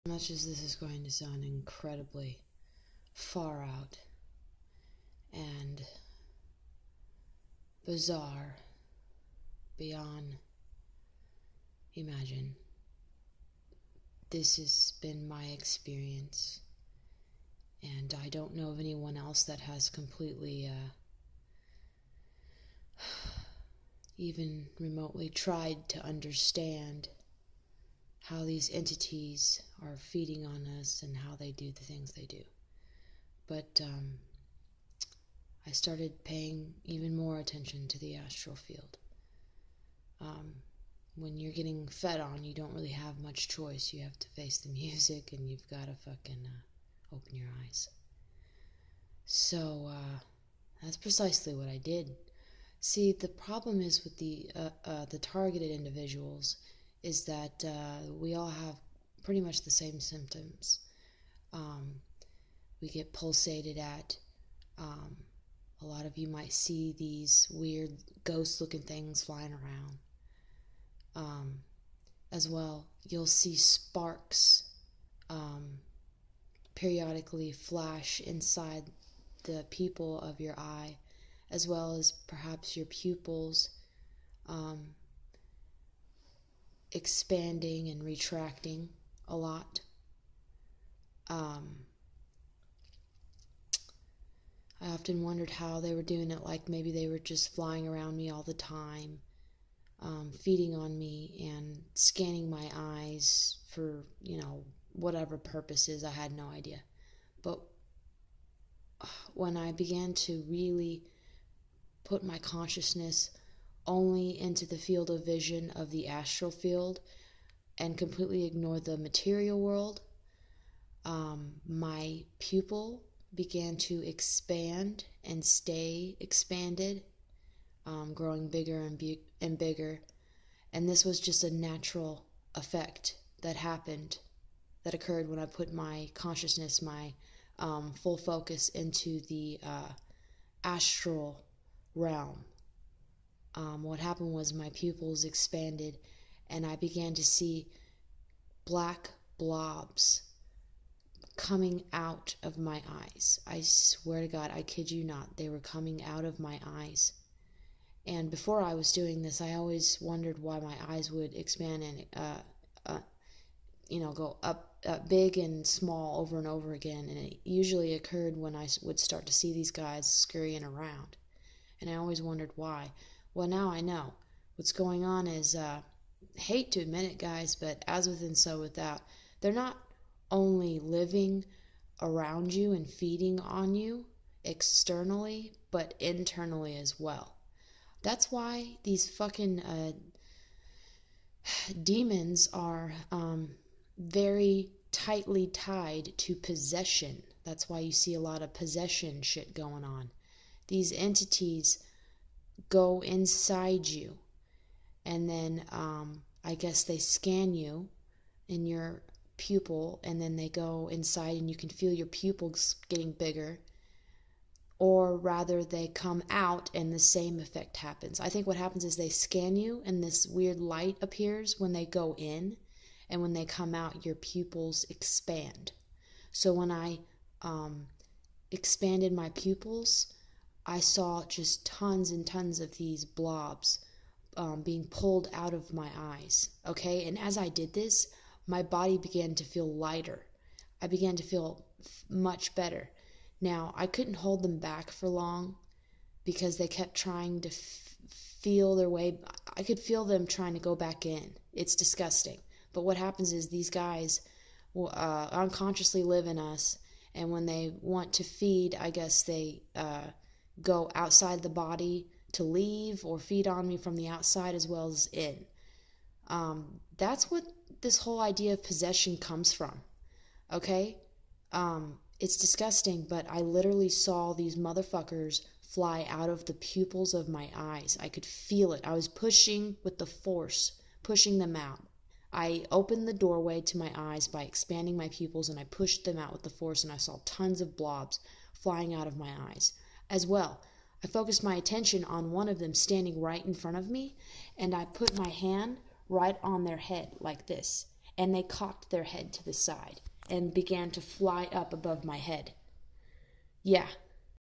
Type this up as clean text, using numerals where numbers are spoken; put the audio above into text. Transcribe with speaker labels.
Speaker 1: Much as this is going to sound incredibly far out and bizarre beyond imagine, this has been my experience, and I don't know of anyone else that has completely even remotely tried to understand how these entities are feeding on us and how they do the things they do. But I started paying even more attention to the astral field. When you're getting fed on, you don't really have much choice. You have to face the music, and you've got to fucking open your eyes. So that's precisely what I did. See, the problem is with the targeted individuals is that we all have pretty much the same symptoms. We get pulsated at. A lot of you might see these weird ghost-looking things flying around. As well, you'll see sparks periodically flash inside the pupil of your eye, as well as perhaps your pupils expanding and retracting a lot. I often wondered how they were doing it, like maybe they were just flying around me all the time, feeding on me and scanning my eyes for, whatever purposes. I had no idea. But when I began to really put my consciousness only into the field of vision of the astral field and completely ignore the material world, my pupil began to expand and stay expanded, growing bigger and bigger. And this was just a natural effect that occurred when I put my consciousness, my full focus into the astral realm. What happened was my pupils expanded, and I began to see black blobs coming out of my eyes. I swear to God, I kid you not, they were coming out of my eyes. And before I was doing this, I always wondered why my eyes would expand and go up big and small over and over again. And it usually occurred when I would start to see these guys scurrying around. And I always wondered why. Well, now I know. What's going on is, hate to admit it, guys, but as within, so without. They're not only living around you and feeding on you externally, but internally as well. That's why these fucking demons are very tightly tied to possession. That's why you see a lot of possession shit going on. These entities go inside you, and then I guess they scan you in your pupil, and then they go inside and you can feel your pupils getting bigger, or rather they come out and the same effect happens. I think what happens is they scan you and this weird light appears when they go in, and when they come out your pupils expand. So when I expanded my pupils, I saw just tons and tons of these blobs being pulled out of my eyes. Okay, and as I did this, my body began to feel lighter. I began to feel much better. Now, I couldn't hold them back for long because they kept trying to feel their way. I could feel them trying to go back in. It's disgusting. But what happens is these guys unconsciously live in us, and when they want to feed, I guess they go outside the body to leave or feed on me from the outside as well as in. That's what this whole idea of possession comes from. Okay? It's disgusting, but I literally saw these motherfuckers fly out of the pupils of my eyes. I could feel it. I was pushing with the force, pushing them out. I opened the doorway to my eyes by expanding my pupils, and I pushed them out with the force, and I saw tons of blobs flying out of my eyes. As well, I focused my attention on one of them standing right in front of me, and I put my hand right on their head like this. and they cocked their head to the side and began to fly up above my head. Yeah,